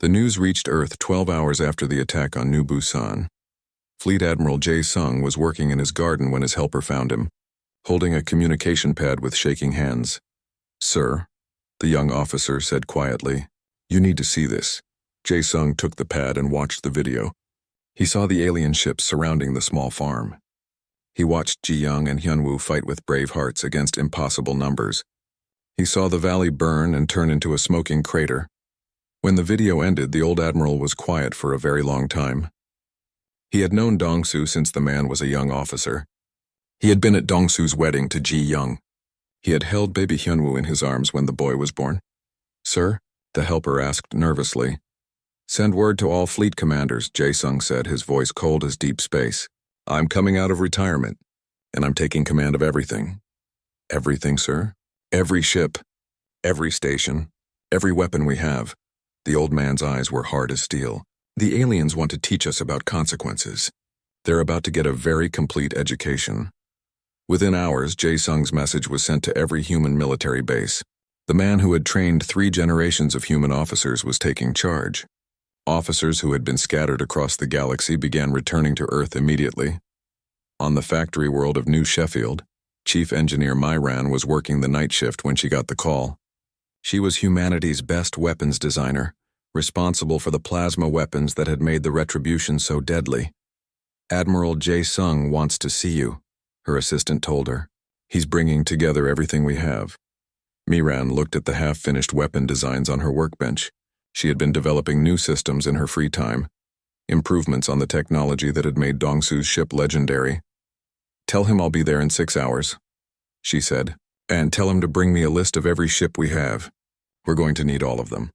The news reached Earth 12 hours after the attack on New Busan. Fleet Admiral Jae-sung was working in his garden when his helper found him, holding a communication pad with shaking hands. "Sir," the young officer said quietly, "you need to see this." Jae-sung took the pad and watched the video. He saw the alien ships surrounding the small farm. He watched Ji-young and Hyunwoo fight with brave hearts against impossible numbers. He saw the valley burn and turn into a smoking crater. When the video ended, the old admiral was quiet for a very long time. He had known Dong-soo since the man was a young officer. He had been at Dong-soo's wedding to Ji-young. He had held baby Hyunwoo in his arms when the boy was born. "Sir?" the helper asked nervously. "Send word to all fleet commanders," Jae-sung said, his voice cold as deep space. "I'm coming out of retirement, and I'm taking command of everything." "Everything, sir?" "Every ship, every station, every weapon we have." The old man's eyes were hard as steel. "The aliens want to teach us about consequences. They're about to get a very complete education." Within hours, Jae-sung's message was sent to every human military base. The man who had trained 3 generations of human officers was taking charge. Officers who had been scattered across the galaxy began returning to Earth immediately. On the factory world of New Sheffield, Chief Engineer Myran was working the night shift when she got the call. She was humanity's best weapons designer, responsible for the plasma weapons that had made the Retribution so deadly. "Admiral Jae-sung wants to see you," her assistant told her. "He's bringing together everything we have." Myran looked at the half-finished weapon designs on her workbench. She had been developing new systems in her free time, improvements on the technology that had made Dong-soo's ship legendary. "Tell him I'll be there in 6 hours," she said, "and tell him to bring me a list of every ship we have. We're going to need all of them."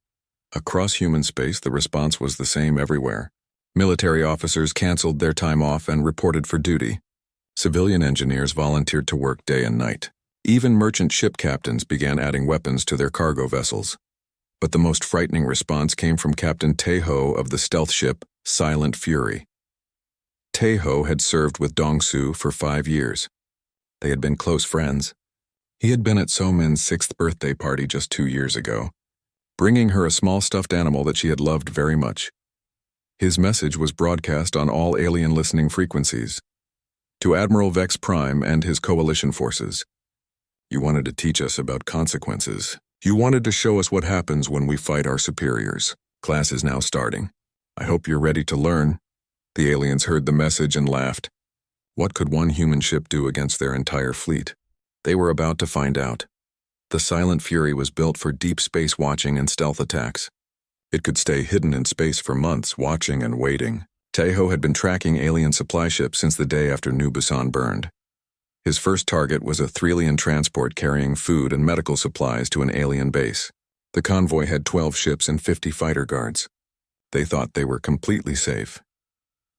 Across human space, the response was the same everywhere. Military officers canceled their time off and reported for duty. Civilian engineers volunteered to work day and night. Even merchant ship captains began adding weapons to their cargo vessels. But the most frightening response came from Captain Tae-ho of the stealth ship Silent Fury. Tae-ho had served with Dong-soo for 5 years. They had been close friends. He had been at So-min's 6th birthday party just 2 years ago, bringing her a small stuffed animal that she had loved very much. His message was broadcast on all alien listening frequencies. To Admiral Vex Prime and his coalition forces. "You wanted to teach us about consequences. You wanted to show us what happens when we fight our superiors. Class is now starting. I hope you're ready to learn." The aliens heard the message and laughed. What could one human ship do against their entire fleet? They were about to find out. The Silent Fury was built for deep space watching and stealth attacks. It could stay hidden in space for months, watching and waiting. Tae-ho had been tracking alien supply ships since the day after New Busan burned. His first target was a Threlian transport carrying food and medical supplies to an alien base. The convoy had 12 ships and 50 fighter guards. They thought they were completely safe.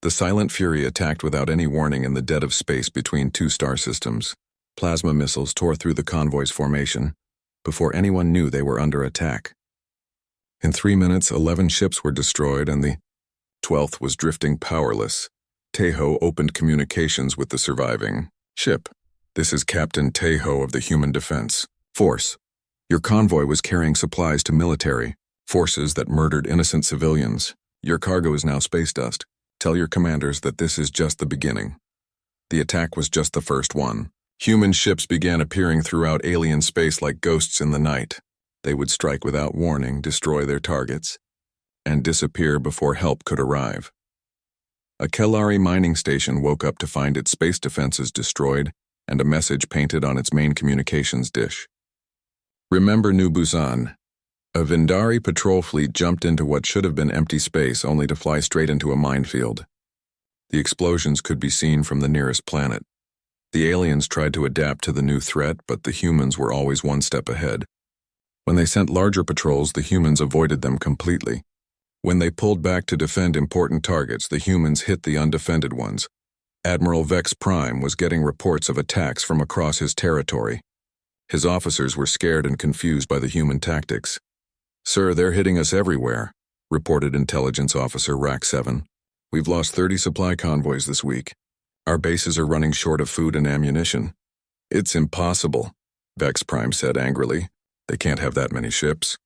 The Silent Fury attacked without any warning in the dead of space between 2 star systems. Plasma missiles tore through the convoy's formation. Before anyone knew they were under attack. In 3 minutes, 11 ships were destroyed and the 12th was drifting powerless. Tae-ho opened communications with the surviving ship. "This is Captain Tae-ho of the Human Defense Force. Your convoy was carrying supplies to military forces that murdered innocent civilians. Your cargo is now space dust. Tell your commanders that this is just the beginning. The attack was just the first one." Human ships began appearing throughout alien space like ghosts in the night. They would strike without warning, destroy their targets, and disappear before help could arrive. A Kellari mining station woke up to find its space defenses destroyed and a message painted on its main communications dish. "Remember New Busan." A Vindari patrol fleet jumped into what should have been empty space only to fly straight into a minefield. The explosions could be seen from the nearest planet. The aliens tried to adapt to the new threat, but the humans were always one step ahead. When they sent larger patrols, the humans avoided them completely. When they pulled back to defend important targets, the humans hit the undefended ones. Admiral Vex Prime was getting reports of attacks from across his territory. His officers were scared and confused by the human tactics. "Sir, they're hitting us everywhere," reported Intelligence Officer Rack 7. "We've lost 30 supply convoys this week. Our bases are running short of food and ammunition." "It's impossible," Vex Prime said angrily. "They can't have that many ships.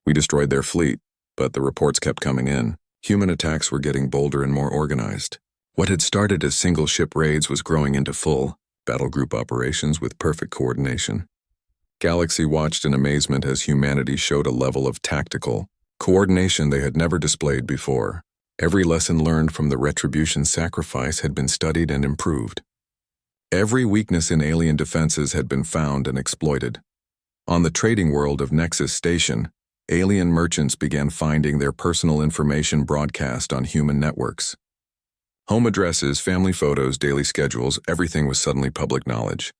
We destroyed their fleet. But the reports kept coming in. Human attacks were getting bolder and more organized. What had started as single ship raids was growing into full battle group operations with perfect coordination. Galaxy watched in amazement as humanity showed a level of tactical coordination they had never displayed before. Every lesson learned from the Retribution sacrifice had been studied and improved. Every weakness in alien defenses had been found and exploited. On the trading world of Nexus Station, alien merchants began finding their personal information broadcast on human networks. Home addresses, family photos, daily schedules, everything was suddenly public knowledge.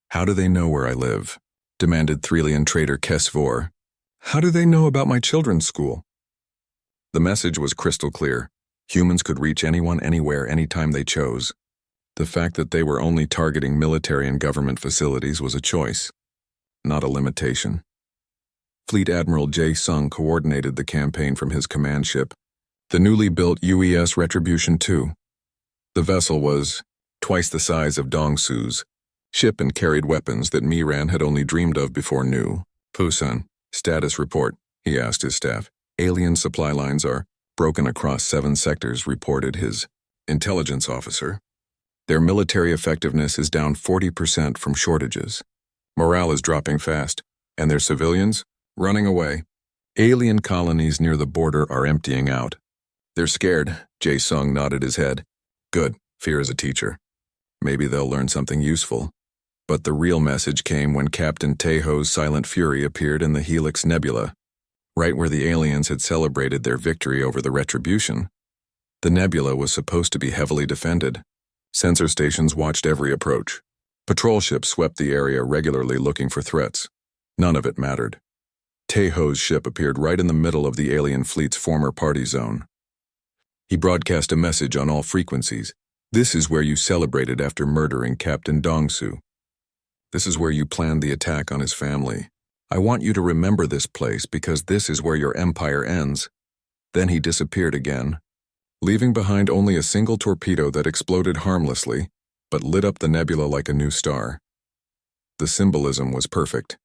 How do they know where I live? Demanded Threlian trader Kesvor. How do they know about my children's school? The message was crystal clear. Humans could reach anyone, anywhere, anytime they chose. The fact that they were only targeting military and government facilities was a choice, not a limitation. Fleet Admiral Jae Sung coordinated the campaign from his command ship, the newly built UES Retribution 2. The vessel was twice the size of Dongsu's ship and carried weapons that Miran had only dreamed of before new. Pusan, status report, he asked his staff. Alien supply lines are broken across 7 sectors, reported his intelligence officer. Their military effectiveness is down 40% from shortages. Morale is dropping fast, and their civilians running away. Alien colonies near the border are emptying out. They're scared, Jae Sung nodded his head. Good, fear is a teacher. Maybe they'll learn something useful. But the real message came when Captain Tejo's Silent Fury appeared in the Helix Nebula, right where the aliens had celebrated their victory over the Retribution. The nebula was supposed to be heavily defended. Sensor stations watched every approach. Patrol ships swept the area regularly looking for threats. None of it mattered. Tejo's ship appeared right in the middle of the alien fleet's former party zone. He broadcast a message on all frequencies. This is where you celebrated after murdering Captain Dongsu. This is where you planned the attack on his family. I want you to remember this place because this is where your empire ends. Then he disappeared again, leaving behind only a single torpedo that exploded harmlessly, but lit up the nebula like a new star. The symbolism was perfect.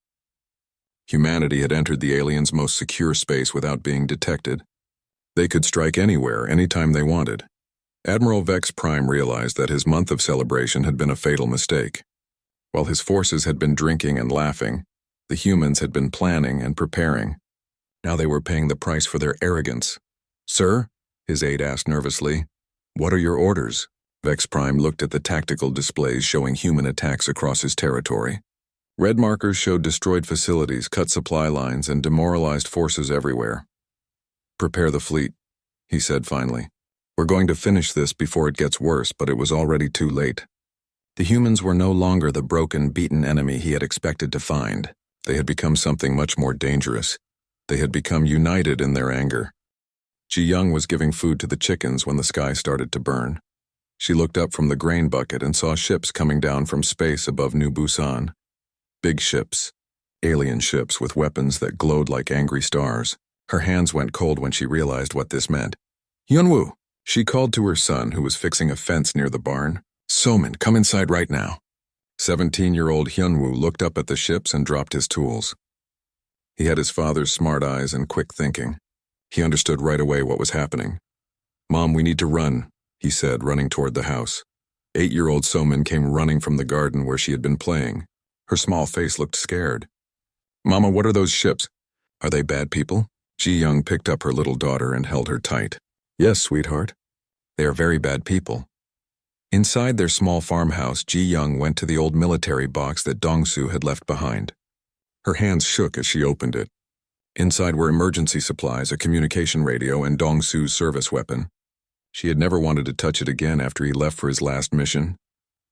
Humanity had entered the aliens' most secure space without being detected. They could strike anywhere, anytime they wanted. Admiral HFY realized that his month of celebration had been a fatal mistake. While his forces had been drinking and laughing, the humans had been planning and preparing. Now they were paying the price for their arrogance. Sir? His aide asked nervously. What are your orders? HFY looked at the tactical displays showing human attacks across his territory. Red markers showed destroyed facilities, cut supply lines, and demoralized forces everywhere. Prepare the fleet, he said finally. We're going to finish this before it gets worse, but it was already too late. The humans were no longer the broken, beaten enemy he had expected to find. They had become something much more dangerous. They had become united in their anger. Ji Young was giving food to the chickens when the sky started to burn. She looked up from the grain bucket and saw ships coming down from space above New Busan. Big ships, alien ships with weapons that glowed like angry stars. Her hands went cold when she realized what this meant. Hyunwoo, she called to her son who was fixing a fence near the barn. Somin, come inside right now. 17-year-old Hyunwoo looked up at the ships and dropped his tools. He had his father's smart eyes and quick thinking. He understood right away what was happening. Mom, we need to run, he said, running toward the house. 8-year-old Somin came running from the garden where she had been playing. Her small face looked scared. Mama, what are those ships? Are they bad people? Ji Young picked up her little daughter and held her tight. Yes, sweetheart. They are very bad people. Inside their small farmhouse, Ji Young went to the old military box that Dongsu had left behind. Her hands shook as she opened it. Inside were emergency supplies, a communication radio, and Dongsu's service weapon. She had never wanted to touch it again after he left for his last mission.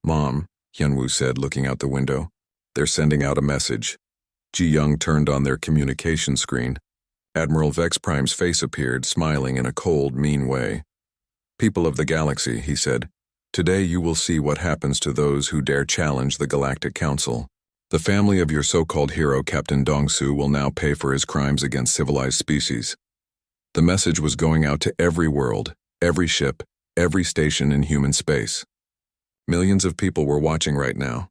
Mom, Hyunwoo said, looking out the window. They're sending out a message. Ji Young turned on their communication screen. Admiral HFY's face appeared, smiling in a cold, mean way. People of the galaxy, he said. Today you will see what happens to those who dare challenge the Galactic Council. The family of your so-called hero, Captain Dongsu, will now pay for his crimes against civilized species. The message was going out to every world, every ship, every station in human space. Millions of people were watching right now.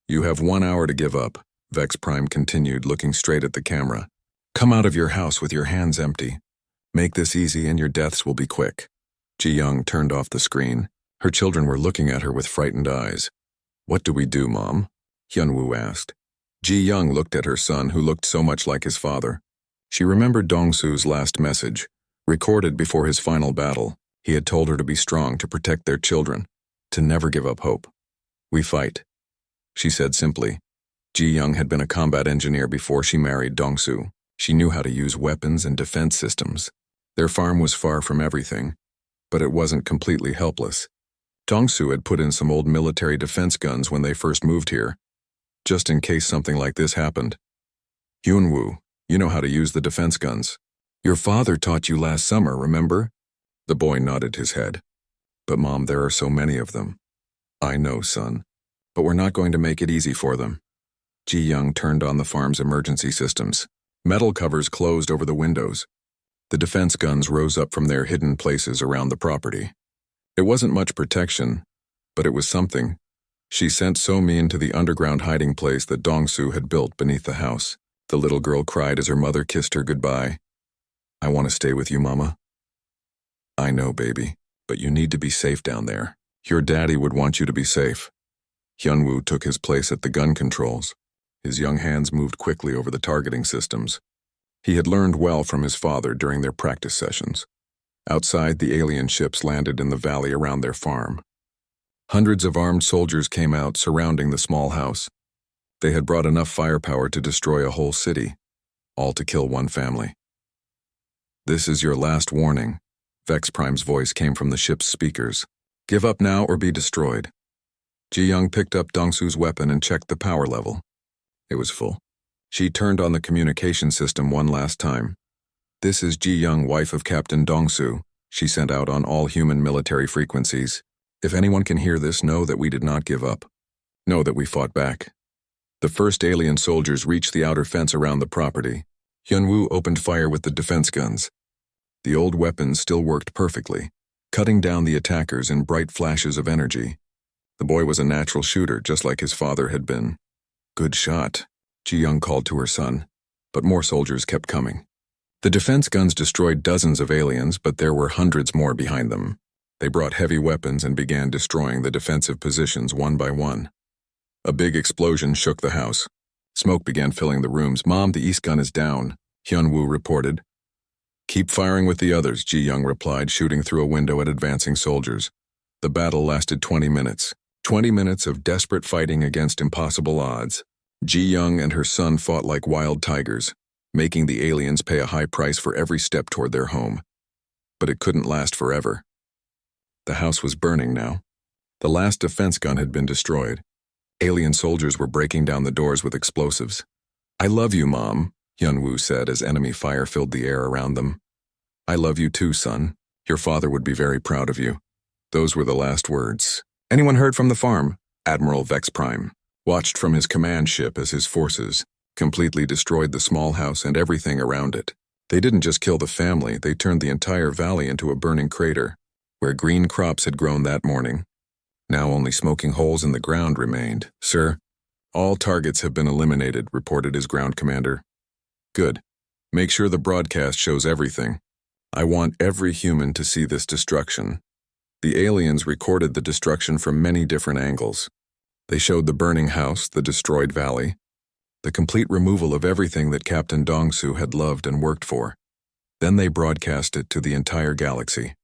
You have 1 hour to give up, HFY continued, looking straight at the camera. Come out of your house with your hands empty. Make this easy and your deaths will be quick. Ji-young turned off the screen. Her children were looking at her with frightened eyes. What do we do, Mom? Hyunwoo asked. Ji-young looked at her son, who looked so much like his father. She remembered Dong-su's last message, recorded before his final battle. He had told her to be strong, to protect their children, to never give up hope. We fight, she said simply. Ji-young had been a combat engineer before she married Dong-su. She knew how to use weapons and defense systems. Their farm was far from everything, but it wasn't completely helpless. Dong-su had put in some old military defense guns when they first moved here, just in case something like this happened. Hyunwoo, you know how to use the defense guns. Your father taught you last summer, remember? The boy nodded his head. But Mom, there are so many of them. I know, son, but we're not going to make it easy for them. Ji-young turned on the farm's emergency systems. Metal covers closed over the windows. The defense guns rose up from their hidden places around the property. It wasn't much protection, but it was something. She sent So-mi into the underground hiding place that Dong-su had built beneath the house. The little girl cried as her mother kissed her goodbye. I want to stay with you, Mama. I know, baby, but you need to be safe down there. Your daddy would want you to be safe. Hyunwoo took his place at the gun controls. His young hands moved quickly over the targeting systems. He had learned well from his father during their practice sessions. Outside, the alien ships landed in the valley around their farm. Hundreds of armed soldiers came out, surrounding the small house. They had brought enough firepower to destroy a whole city, all to kill one family. This is your last warning. HFY's voice came from the ship's speakers. Give up now or be destroyed. Ji-young picked up Dong-su's weapon and checked the power level. It was full. She turned on the communication system one last time. This is Ji-young, wife of Captain Dong-su, she sent out on all human military frequencies. If anyone can hear this, know that we did not give up. Know that we fought back. The first alien soldiers reached the outer fence around the property. Hyunwoo opened fire with the defense guns. The old weapons still worked perfectly, cutting down the attackers in bright flashes of energy. The boy was a natural shooter, just like his father had been. Good shot, Ji-young called to her son, but more soldiers kept coming. The defense guns destroyed dozens of aliens, but there were hundreds more behind them. They brought heavy weapons and began destroying the defensive positions one by one. A big explosion shook the house. Smoke began filling the rooms. Mom, the east gun is down, Hyunwoo reported. Keep firing with the others, Ji-young replied, shooting through a window at advancing soldiers. The battle lasted 20 minutes. 20 minutes of desperate fighting against impossible odds. Ji-young and her son fought like wild tigers, making the aliens pay a high price for every step toward their home. But it couldn't last forever. The house was burning now. The last defense gun had been destroyed. Alien soldiers were breaking down the doors with explosives. I love you, Mom, Hyunwoo said as enemy fire filled the air around them. I love you too, son. Your father would be very proud of you. Those were the last words. Anyone heard from the farm? Admiral HFY watched from his command ship as his forces completely destroyed the small house and everything around it. They didn't just kill the family, they turned the entire valley into a burning crater, where green crops had grown that morning. Now only smoking holes in the ground remained. Sir, all targets have been eliminated, reported his ground commander. Good. Make sure the broadcast shows everything. I want every human to see this destruction. The aliens recorded the destruction from many different angles. They showed the burning house, the destroyed valley, the complete removal of everything that Captain Dong-su had loved and worked for. Then they broadcast it to the entire galaxy.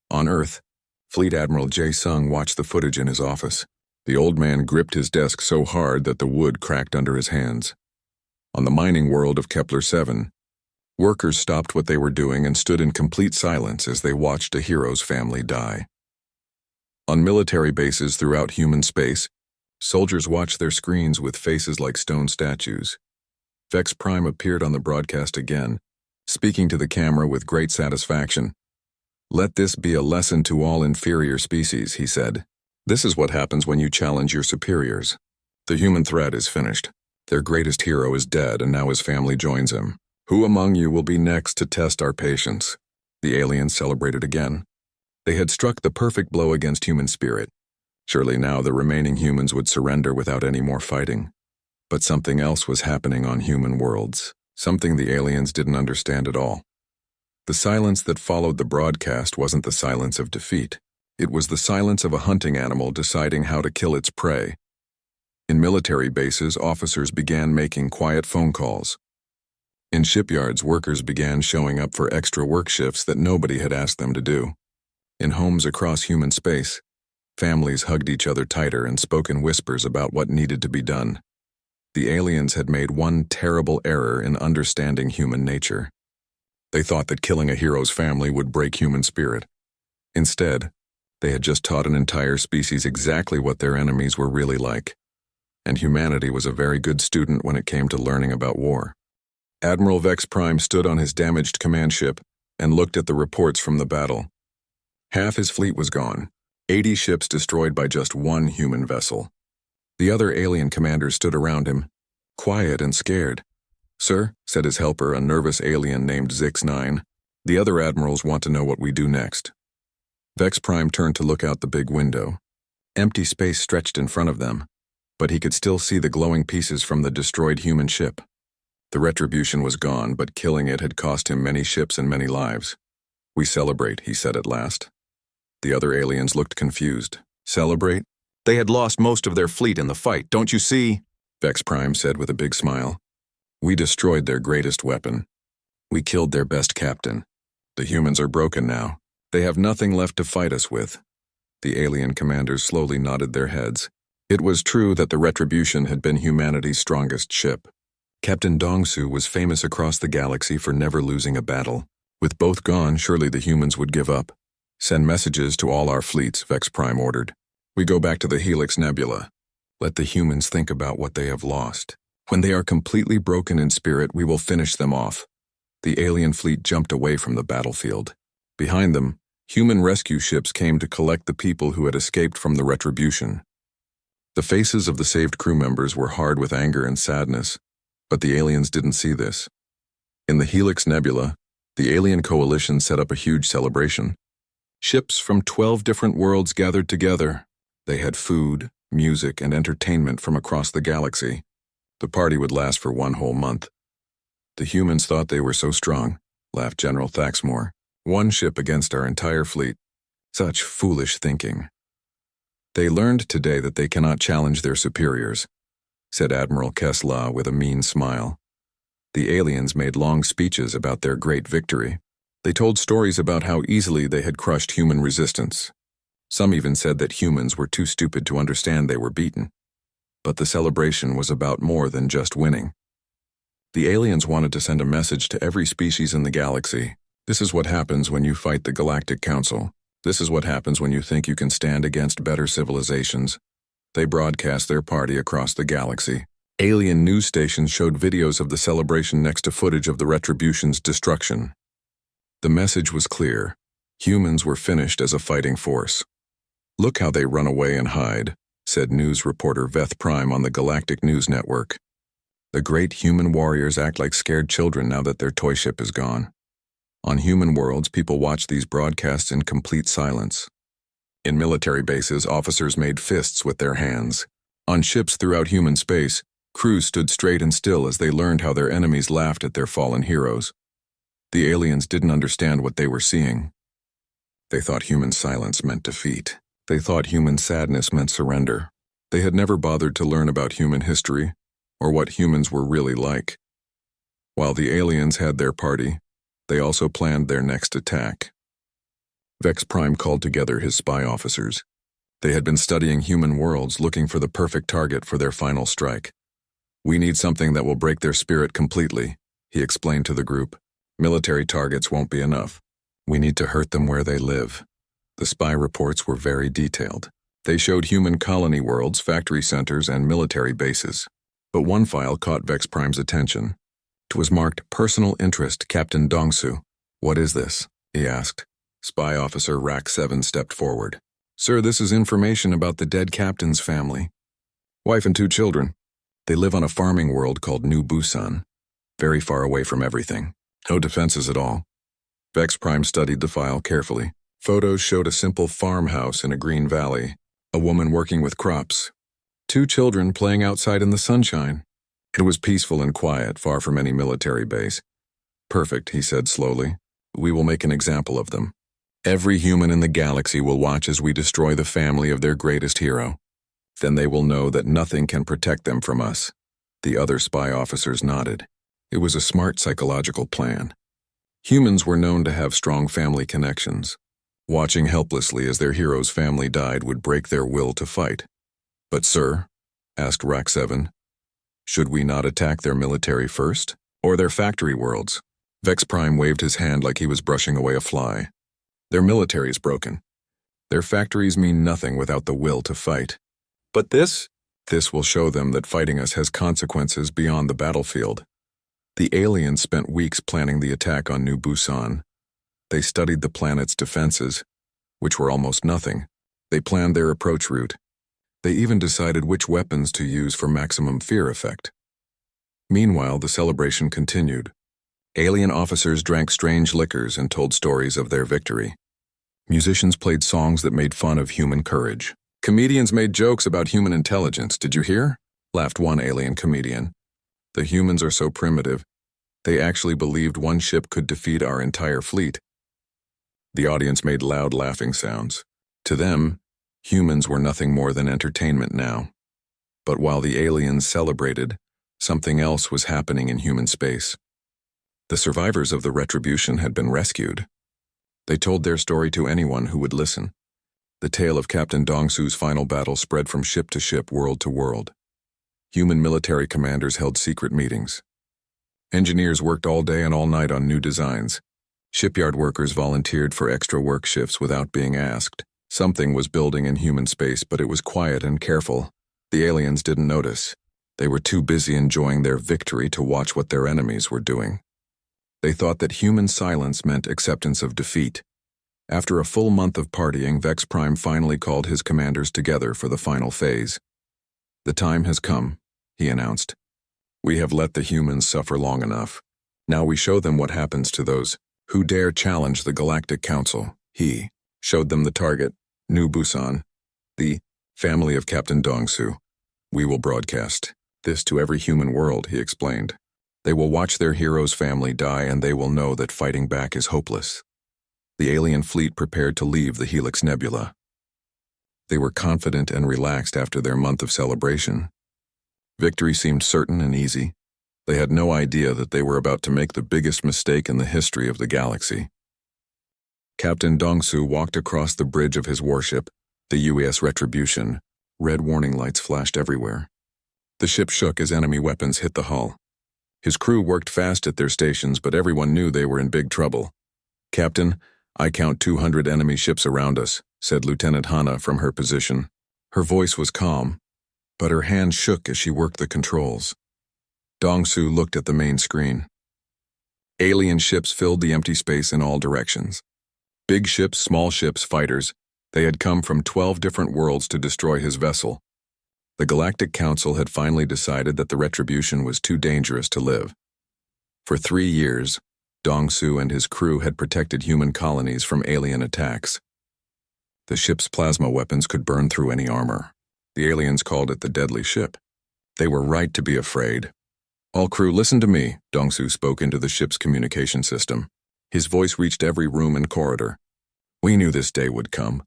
On Earth, Fleet Admiral Jae-sung watched the footage in his office. The old man gripped his desk so hard that the wood cracked under his hands. On the mining world of Kepler-7, workers stopped what they were doing and stood in complete silence as they watched a hero's family die. On military bases throughout human space, soldiers watched their screens with faces like stone statues. HFY appeared on the broadcast again, speaking to the camera with great satisfaction. Let this be a lesson to all inferior species, he said. This is what happens when you challenge your superiors. The human threat is finished. Their greatest hero is dead and now his family joins him. Who among you will be next to test our patience? The aliens celebrated again. They had struck the perfect blow against human spirit. Surely now the remaining humans would surrender without any more fighting. But something else was happening on human worlds, something the aliens didn't understand at all. The silence that followed the broadcast wasn't the silence of defeat. It was the silence of a hunting animal deciding how to kill its prey. In military bases, officers began making quiet phone calls. In shipyards, workers began showing up for extra work shifts that nobody had asked them to do. In homes across human space, families hugged each other tighter and spoke in whispers about what needed to be done. The aliens had made one terrible error in understanding human nature. They thought that killing a hero's family would break human spirit. Instead, they had just taught an entire species exactly what their enemies were really like. And humanity was a very good student when it came to learning about war. Admiral HFY stood on his damaged command ship and looked at the reports from the battle. Half his fleet was gone, 80 ships destroyed by just one human vessel. The other alien commanders stood around him, quiet and scared. "Sir," said his helper, a nervous alien named Zix-9, "the other admirals want to know what we do next." HFY turned to look out the big window. Empty space stretched in front of them, but he could still see the glowing pieces from the destroyed human ship. The retribution was gone, but killing it had cost him many ships and many lives. "We celebrate," he said at last. The other aliens looked confused. "Celebrate? They had lost most of their fleet in the fight, don't you see?" HFY said with a big smile. "We destroyed their greatest weapon. We killed their best captain. The humans are broken now. They have nothing left to fight us with." The alien commanders slowly nodded their heads. It was true that the Retribution had been humanity's strongest ship. Captain Dongsu was famous across the galaxy for never losing a battle. With both gone, surely the humans would give up. "Send messages to all our fleets," HFY ordered. "We go back to the Helix Nebula. Let the humans think about what they have lost. When they are completely broken in spirit, we will finish them off." The alien fleet jumped away from the battlefield. Behind them, human rescue ships came to collect the people who had escaped from the Retribution. The faces of the saved crew members were hard with anger and sadness, but the aliens didn't see this. In the Helix Nebula, the alien coalition set up a huge celebration. Ships from 12 different worlds gathered together. They had food, music, and entertainment from across the galaxy. The party would last for one whole month. "The humans thought they were so strong," laughed General Thaxmore. "One ship against our entire fleet. Such foolish thinking." "They learned today that they cannot challenge their superiors," said Admiral Kesla with a mean smile. The aliens made long speeches about their great victory. They told stories about how easily they had crushed human resistance. Some even said that humans were too stupid to understand they were beaten. But the celebration was about more than just winning. The aliens wanted to send a message to every species in the galaxy. This is what happens when you fight the Galactic Council. This is what happens when you think you can stand against better civilizations. They broadcast their party across the galaxy. Alien news stations showed videos of the celebration next to footage of the Retribution's destruction. The message was clear. Humans were finished as a fighting force. "Look how they run away and hide," said news reporter HFY on the Galactic News Network. "The great human warriors act like scared children now that their toy ship is gone." On human worlds, people watched these broadcasts in complete silence. In military bases, officers made fists with their hands. On ships throughout human space, crews stood straight and still as they learned how their enemies laughed at their fallen heroes. The aliens didn't understand what they were seeing. They thought human silence meant defeat. They thought human sadness meant surrender. They had never bothered to learn about human history or what humans were really like. While the aliens had their party, they also planned their next attack. HFY called together his spy officers. They had been studying human worlds, looking for the perfect target for their final strike. "We need something that will break their spirit completely," he explained to the group. "Military targets won't be enough. We need to hurt them where they live." The spy reports were very detailed. They showed human colony worlds, factory centers, and military bases. But one file caught HFY's attention. It was marked Personal Interest, Captain Dongsu. "What is this?" he asked. Spy Officer Rack 7 stepped forward. "Sir, this is information about the dead captain's family. Wife and 2 children. They live on a farming world called New Busan, very far away from everything. No defenses at all." HFY studied the file carefully. Photos showed a simple farmhouse in a green valley, a woman working with crops, 2 children playing outside in the sunshine. It was peaceful and quiet, far from any military base. "Perfect," he said slowly. We will make an example of them. Every human in the galaxy will watch as we destroy the family of their greatest hero. Then they will know that nothing can protect them from us." The other spy officers nodded. It was a smart psychological plan. Humans were known to have strong family connections. Watching helplessly as their hero's family died would break their will to fight. "But sir," asked Rack 7, "should we not attack their military first? Or their factory worlds?" HFY waved his hand like he was brushing away a fly. "Their military is broken. Their factories mean nothing without the will to fight. But this will show them that fighting us has consequences beyond the battlefield." The aliens spent weeks planning the attack on New Busan. They studied the planet's defenses, which were almost nothing. They planned their approach route. They even decided which weapons to use for maximum fear effect. Meanwhile, the celebration continued. Alien officers drank strange liquors and told stories of their victory. Musicians played songs that made fun of human courage. Comedians made jokes about human intelligence. "Did you hear?" laughed one alien comedian. "The humans are so primitive, they actually believed one ship could defeat our entire fleet." The audience made loud laughing sounds. To them, humans were nothing more than entertainment now. But while the aliens celebrated, something else was happening in human space. The survivors of the retribution had been rescued. They told their story to anyone who would listen. The tale of Captain Dongsu's final battle spread from ship to ship, world to world. Human military commanders held secret meetings. Engineers worked all day and all night on new designs. Shipyard workers volunteered for extra work shifts without being asked. Something was building in human space, but it was quiet and careful. The aliens didn't notice. They were too busy enjoying their victory to watch what their enemies were doing. They thought that human silence meant acceptance of defeat. After a full month of partying, HFY finally called his commanders together for the final phase. "The time has come," he announced. "We have let the humans suffer long enough. Now we show them what happens to those who dare challenge the Galactic Council." He showed them the target, New Busan, the family of Captain Dongsu. "We will broadcast this to every human world," he explained. "They will watch their hero's family die and they will know that fighting back is hopeless." The alien fleet prepared to leave the Helix Nebula. They were confident and relaxed after their month of celebration. Victory seemed certain and easy. They had no idea that they were about to make the biggest mistake in the history of the galaxy. Captain Dongsu walked across the bridge of his warship, the UAS Retribution. Red warning lights flashed everywhere. The ship shook as enemy weapons hit the hull. His crew worked fast at their stations, but everyone knew they were in big trouble. "Captain, I count 200 enemy ships around us," said Lieutenant Hana from her position. Her voice was calm, but her hand shook as she worked the controls. Dongsu looked at the main screen. Alien ships filled the empty space in all directions. Big ships, small ships, fighters. They had come from 12 different worlds to destroy his vessel. The Galactic Council had finally decided that the Retribution was too dangerous to live. For 3 years, Dongsu and his crew had protected human colonies from alien attacks. The ship's plasma weapons could burn through any armor. The aliens called it the deadly ship. They were right to be afraid. "All crew, listen to me," Dongsu spoke into the ship's communication system. His voice reached every room and corridor. "We knew this day would come.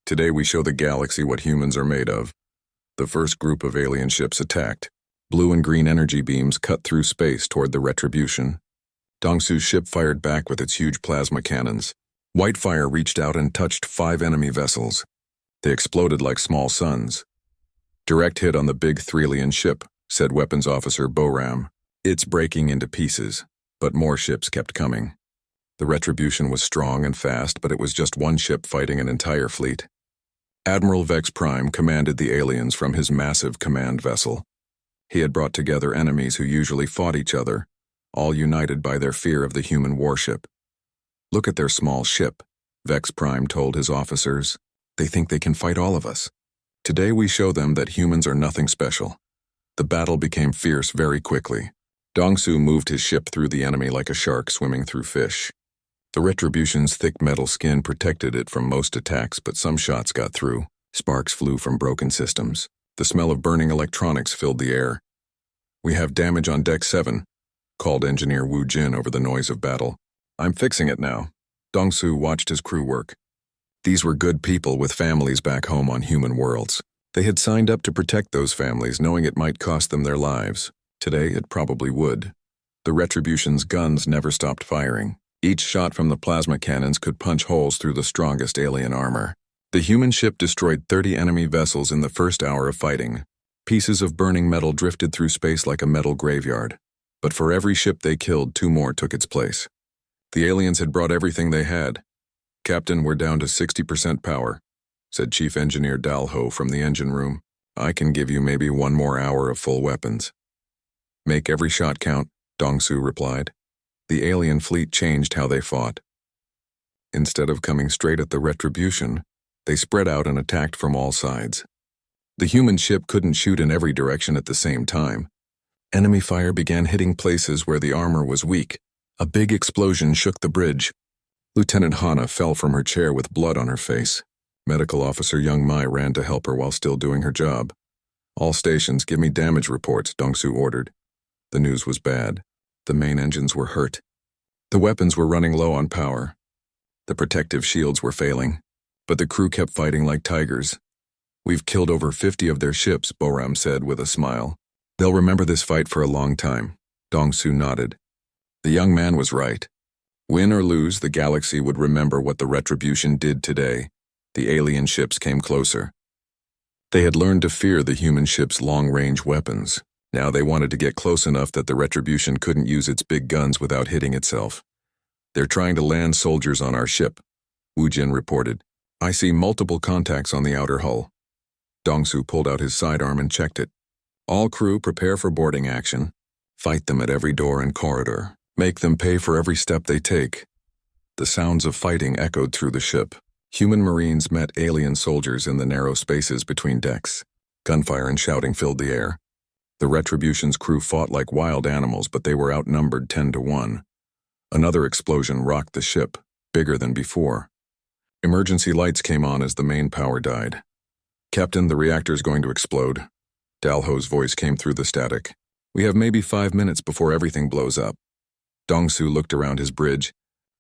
Today we show the galaxy what humans are made of." The first group of alien ships attacked. Blue and green energy beams cut through space toward the Retribution. Dongsu's ship fired back with its huge plasma cannons. White fire reached out and touched 5 enemy vessels. They exploded like small suns. "Direct hit on the big Threlian ship," said Weapons Officer Boram. "It's breaking into pieces," but more ships kept coming. The Retribution was strong and fast, but it was just one ship fighting an entire fleet. Admiral HFY commanded the aliens from his massive command vessel. He had brought together enemies who usually fought each other, all united by their fear of the human warship. "Look at their small ship," HFY told his officers. "They think they can fight all of us. Today we show them that humans are nothing special." The battle became fierce very quickly. Dongsu moved his ship through the enemy like a shark swimming through fish. The Retribution's thick metal skin protected it from most attacks, but some shots got through. Sparks flew from broken systems. The smell of burning electronics filled the air. "We have damage on Deck 7, called Engineer Wu Jin over the noise of battle. I'm fixing it now. Dongsu watched his crew work. These were good people with families back home on human worlds. They had signed up to protect those families, knowing it might cost them their lives. Today, it probably would. The Retribution's guns never stopped firing. Each shot from the plasma cannons could punch holes through the strongest alien armor. The human ship destroyed 30 enemy vessels in the first hour of fighting. Pieces of burning metal drifted through space like a metal graveyard. But for every ship they killed, 2 more took its place. The aliens had brought everything they had. "Captain, we're down to 60% power," said Chief Engineer Dalho from the engine room. "I can give you maybe 1 more hour of full weapons." "Make every shot count," Dongsu replied. The alien fleet changed how they fought. Instead of coming straight at the Retribution, they spread out and attacked from all sides. The human ship couldn't shoot in every direction at the same time. Enemy fire began hitting places where the armor was weak. A big explosion shook the bridge. Lieutenant Hana fell from her chair with blood on her face. Medical Officer Young Mai ran to help her while still doing her job. "All stations, give me damage reports," Dongsu ordered. The news was bad. The main engines were hurt. The weapons were running low on power. The protective shields were failing. But the crew kept fighting like tigers. "We've killed over 50 of their ships," Boram said with a smile. "They'll remember this fight for a long time." Dongsu nodded. The young man was right. Win or lose, the galaxy would remember what the Retribution did today. The alien ships came closer. They had learned to fear the human ship's long-range weapons. Now they wanted to get close enough that the Retribution couldn't use its big guns without hitting itself. "They're trying to land soldiers on our ship," Wu Jin reported. "I see multiple contacts on the outer hull." Dongsu pulled out his sidearm and checked it. "All crew prepare for boarding action. Fight them at every door and corridor. Make them pay for every step they take." The sounds of fighting echoed through the ship. Human Marines met alien soldiers in the narrow spaces between decks. Gunfire and shouting filled the air. The Retribution's crew fought like wild animals, but they were outnumbered 10-1. Another explosion rocked the ship, bigger than before. Emergency lights came on as the main power died. "Captain, the reactor's going to explode." Dalho's voice came through the static. "We have maybe 5 minutes before everything blows up." Dongsu looked around his bridge.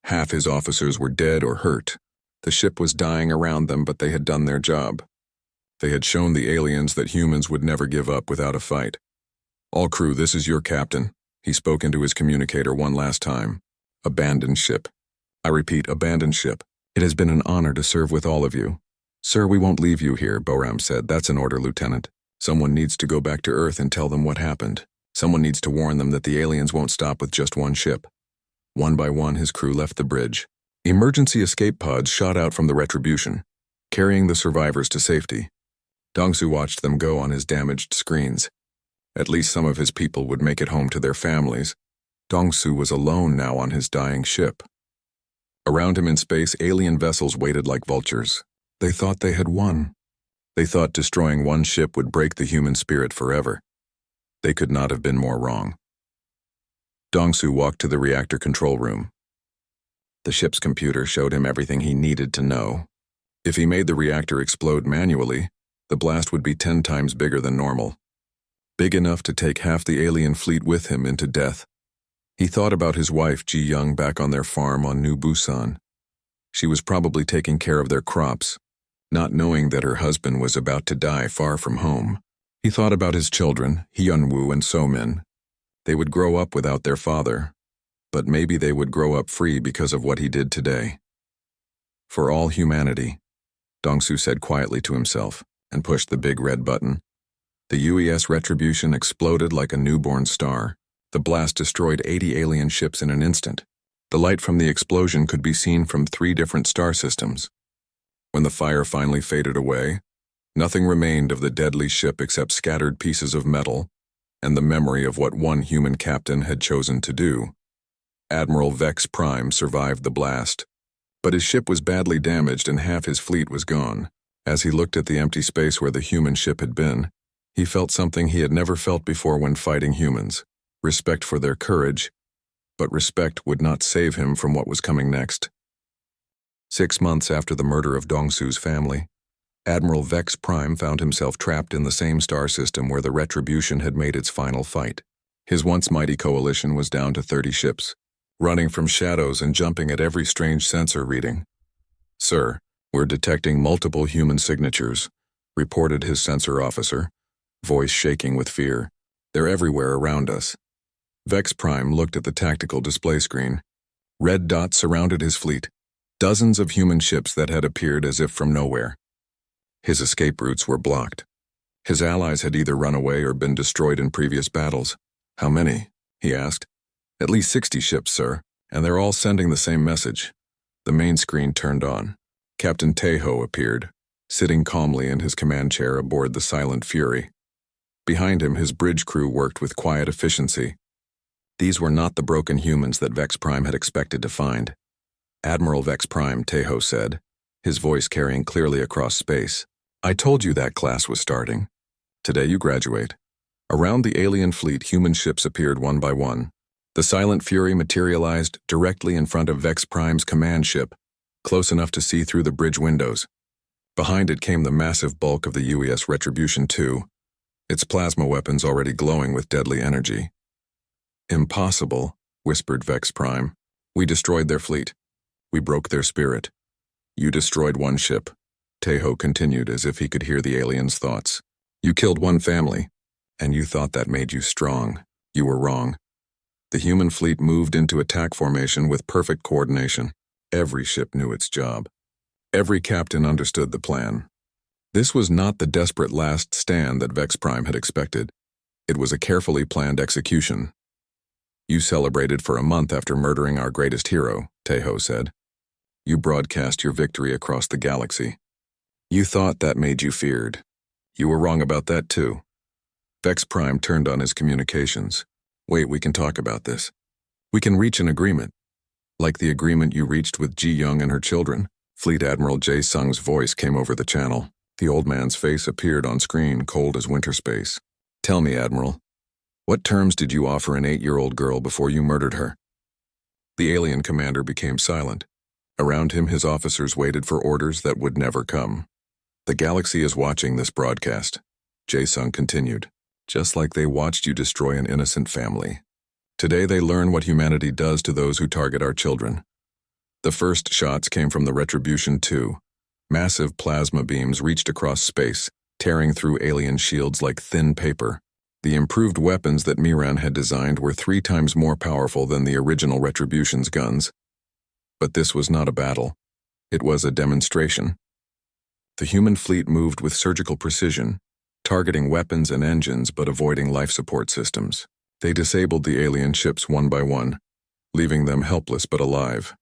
Half his officers were dead or hurt. The ship was dying around them, but they had done their job. They had shown the aliens that humans would never give up without a fight. "All crew, this is your captain." He spoke into his communicator one last time. "Abandoned ship. I repeat, abandoned ship. It has been an honor to serve with all of you." "Sir, we won't leave you here," Boram said. "That's an order, Lieutenant. Someone needs to go back to Earth and tell them what happened. Someone needs to warn them that the aliens won't stop with just one ship." One by one, his crew left the bridge. Emergency escape pods shot out from the Retribution, carrying the survivors to safety. Dongsu watched them go on his damaged screens. At least some of his people would make it home to their families. Dongsu was alone now on his dying ship. Around him in space, alien vessels waited like vultures. They thought they had won. They thought destroying one ship would break the human spirit forever. They could not have been more wrong. Dongsu walked to the reactor control room. The ship's computer showed him everything he needed to know. If he made the reactor explode manually, the blast would be 10 times bigger than normal. Big enough to take half the alien fleet with him into death. He thought about his wife, Ji Young, back on their farm on New Busan. She was probably taking care of their crops, not knowing that her husband was about to die far from home. He thought about his children, Hyunwoo and Somin. They would grow up without their father, but maybe they would grow up free because of what he did today. "For all humanity," Dongsu said quietly to himself, and pushed the big red button. The UES Retribution exploded like a newborn star. The blast destroyed 80 alien ships in an instant. The light from the explosion could be seen from 3 different star systems. When the fire finally faded away, nothing remained of the deadly ship except scattered pieces of metal and the memory of what one human captain had chosen to do. Admiral Vex Prime survived the blast, but his ship was badly damaged and half his fleet was gone. As he looked at the empty space where the human ship had been, he felt something he had never felt before when fighting humans. Respect for their courage, but respect would not save him from what was coming next. 6 months after the murder of Dongsu's family, Admiral Vex Prime found himself trapped in the same star system where the Retribution had made its final fight. His once mighty coalition was down to 30 ships, running from shadows and jumping at every strange sensor reading. "Sir, we're detecting multiple human signatures," reported his sensor officer, voice shaking with fear. "They're everywhere around us." HFY looked at the tactical display screen. Red dots surrounded his fleet, dozens of human ships that had appeared as if from nowhere. His escape routes were blocked. His allies had either run away or been destroyed in previous battles. "How many?" he asked. "At least 60 ships, sir, and they're all sending the same message." The main screen turned on. Captain Tejo appeared, sitting calmly in his command chair aboard the Silent Fury. Behind him, his bridge crew worked with quiet efficiency. These were not the broken humans that HFY had expected to find. "Admiral HFY," Tejo said, his voice carrying clearly across space. "I told you that class was starting. Today you graduate." Around the alien fleet, human ships appeared one by one. The Silent Fury materialized directly in front of HFY's command ship, close enough to see through the bridge windows. Behind it came the massive bulk of the UES Retribution 2, its plasma weapons already glowing with deadly energy. "Impossible," whispered HFY. "We destroyed their fleet. We broke their spirit." "You destroyed one ship," Tejo continued as if he could hear the alien's thoughts. "You killed one family, and you thought that made you strong. You were wrong." The human fleet moved into attack formation with perfect coordination. Every ship knew its job. Every captain understood the plan. This was not the desperate last stand that HFY had expected. It was a carefully planned execution. "You celebrated for a month after murdering our greatest hero," Tejo said. "You broadcast your victory across the galaxy. You thought that made you feared. You were wrong about that too." HFY turned on his communications. "Wait, we can talk about this. We can reach an agreement. Like the agreement you reached with Ji Young and her children." Fleet Admiral Jae Sung's voice came over the channel. The old man's face appeared on screen, cold as winter space. "Tell me, Admiral, what terms did you offer an 8-year-old girl before you murdered her?" The alien commander became silent. Around him, his officers waited for orders that would never come. "The galaxy is watching this broadcast," Jae Sung continued, "just like they watched you destroy an innocent family. Today they learn what humanity does to those who target our children." The first shots came from the Retribution 2. Massive plasma beams reached across space, tearing through alien shields like thin paper. The improved weapons that Miran had designed were 3 times more powerful than the original Retribution's guns. But this was not a battle. It was a demonstration. The human fleet moved with surgical precision, targeting weapons and engines but avoiding life support systems. They disabled the alien ships one by one, leaving them helpless but alive.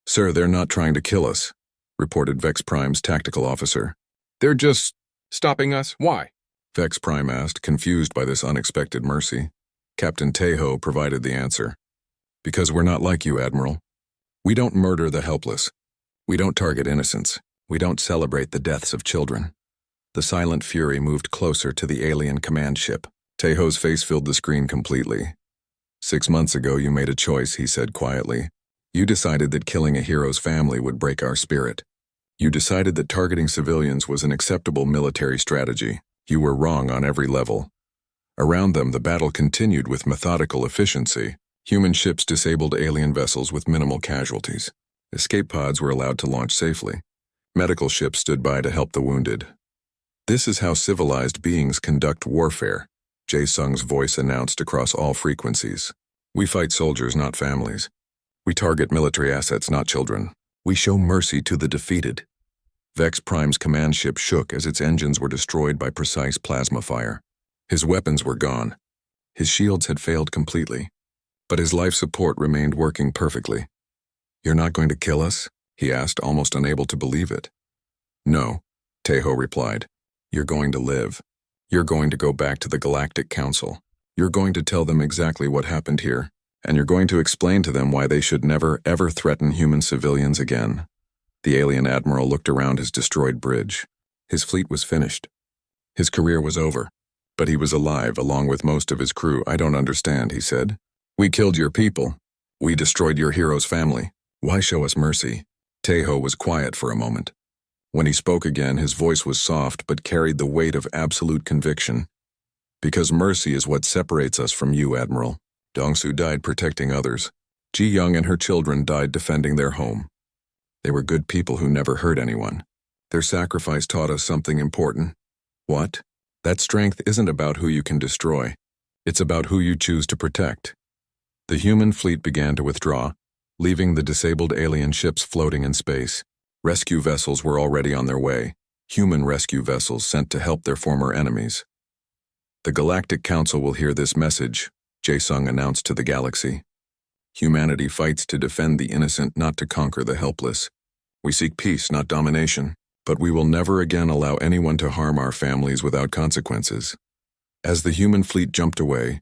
"Sir, they're not trying to kill us," reported HFY's tactical officer. "They're just stopping us? Why?" HFY asked, confused by this unexpected mercy. Captain Tejo provided the answer. "Because we're not like you, Admiral. We don't murder the helpless. We don't target innocents. We don't celebrate the deaths of children." The Silent Fury moved closer to the alien command ship. Tejo's face filled the screen completely. "6 months ago you made a choice," he said quietly. "You decided that killing a hero's family would break our spirit. You decided that targeting civilians was an acceptable military strategy. You were wrong on every level." Around them, the battle continued with methodical efficiency. Human ships disabled alien vessels with minimal casualties. Escape pods were allowed to launch safely. Medical ships stood by to help the wounded. "This is how civilized beings conduct warfare," Jae Sung's voice announced across all frequencies. "We fight soldiers, not families. We target military assets, not children. We show mercy to the defeated." HFY's command ship shook as its engines were destroyed by precise plasma fire. His weapons were gone. His shields had failed completely, but his life support remained working perfectly. "You're not going to kill us?" he asked, almost unable to believe it. "No," Tejo replied. "You're going to live. You're going to go back to the Galactic Council. You're going to tell them exactly what happened here, and you're going to explain to them why they should never, ever threaten human civilians again." The alien admiral looked around his destroyed bridge. His fleet was finished. His career was over, but he was alive along with most of his crew. "I don't understand," he said. "We killed your people. We destroyed your hero's family. Why show us mercy?" Tejo was quiet for a moment. When he spoke again, his voice was soft but carried the weight of absolute conviction. "Because mercy is what separates us from you, Admiral. Dongsu died protecting others. Ji Young and her children died defending their home. They were good people who never hurt anyone. Their sacrifice taught us something important. What? That strength isn't about who you can destroy. It's about who you choose to protect. The human fleet began to withdraw, leaving the disabled alien ships floating in space. Rescue vessels were already on their way, human rescue vessels sent to help their former enemies. The Galactic Council will hear this message, Jae-sung announced to the galaxy. Humanity fights to defend the innocent, not to conquer the helpless. We seek peace, not domination, but we will never again allow anyone to harm our families without consequences. As the human fleet jumped away,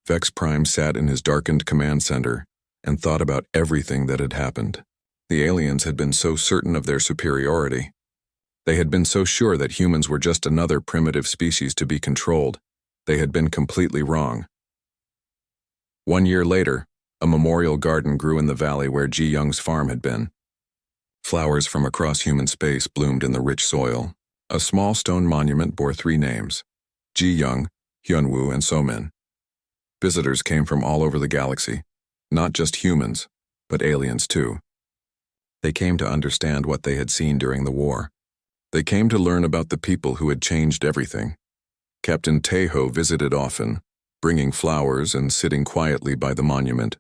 HFY sat in his darkened command center and thought about everything that had happened. The aliens had been so certain of their superiority. They had been so sure that humans were just another primitive species to be controlled. They had been completely wrong. 1 year later, a memorial garden grew in the valley where Ji Young's farm had been. Flowers from across human space bloomed in the rich soil. A small stone monument bore 3 names: Ji Young, Hyunwoo, and Somin. Visitors came from all over the galaxy, not just humans, but aliens too. They came to understand what they had seen during the war. They came to learn about the people who had changed everything. Captain Taeho visited often, bringing flowers and sitting quietly by the monument.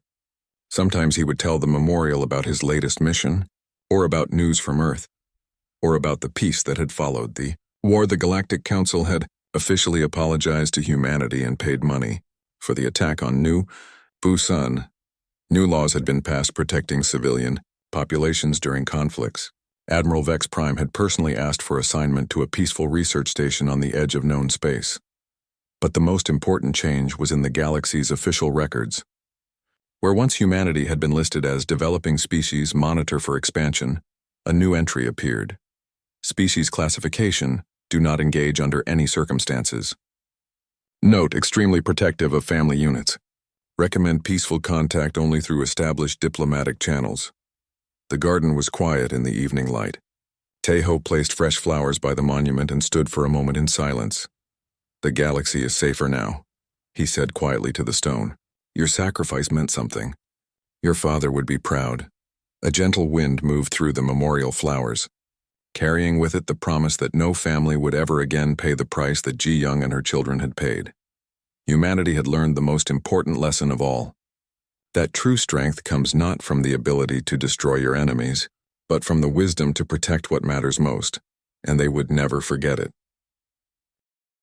Sometimes he would tell the memorial about his latest mission, or about news from Earth, or about the peace that had followed the war. The Galactic Council had officially apologized to humanity and paid money for the attack on New Busan. New laws had been passed protecting civilian populations during conflicts. Admiral HFY had personally asked for assignment to a peaceful research station on the edge of known space. But the most important change was in the galaxy's official records. Where once humanity had been listed as developing species monitor for expansion, a new entry appeared. Species classification: do not engage under any circumstances. Note: extremely protective of family units. Recommend peaceful contact only through established diplomatic channels. The garden was quiet in the evening light. Taeho placed fresh flowers by the monument and stood for a moment in silence. "The galaxy is safer now," he said quietly to the stone. "Your sacrifice meant something. Your father would be proud." A gentle wind moved through the memorial flowers, carrying with it the promise that no family would ever again pay the price that Ji Young and her children had paid. Humanity had learned the most important lesson of all: that true strength comes not from the ability to destroy your enemies, but from the wisdom to protect what matters most, and they would never forget it.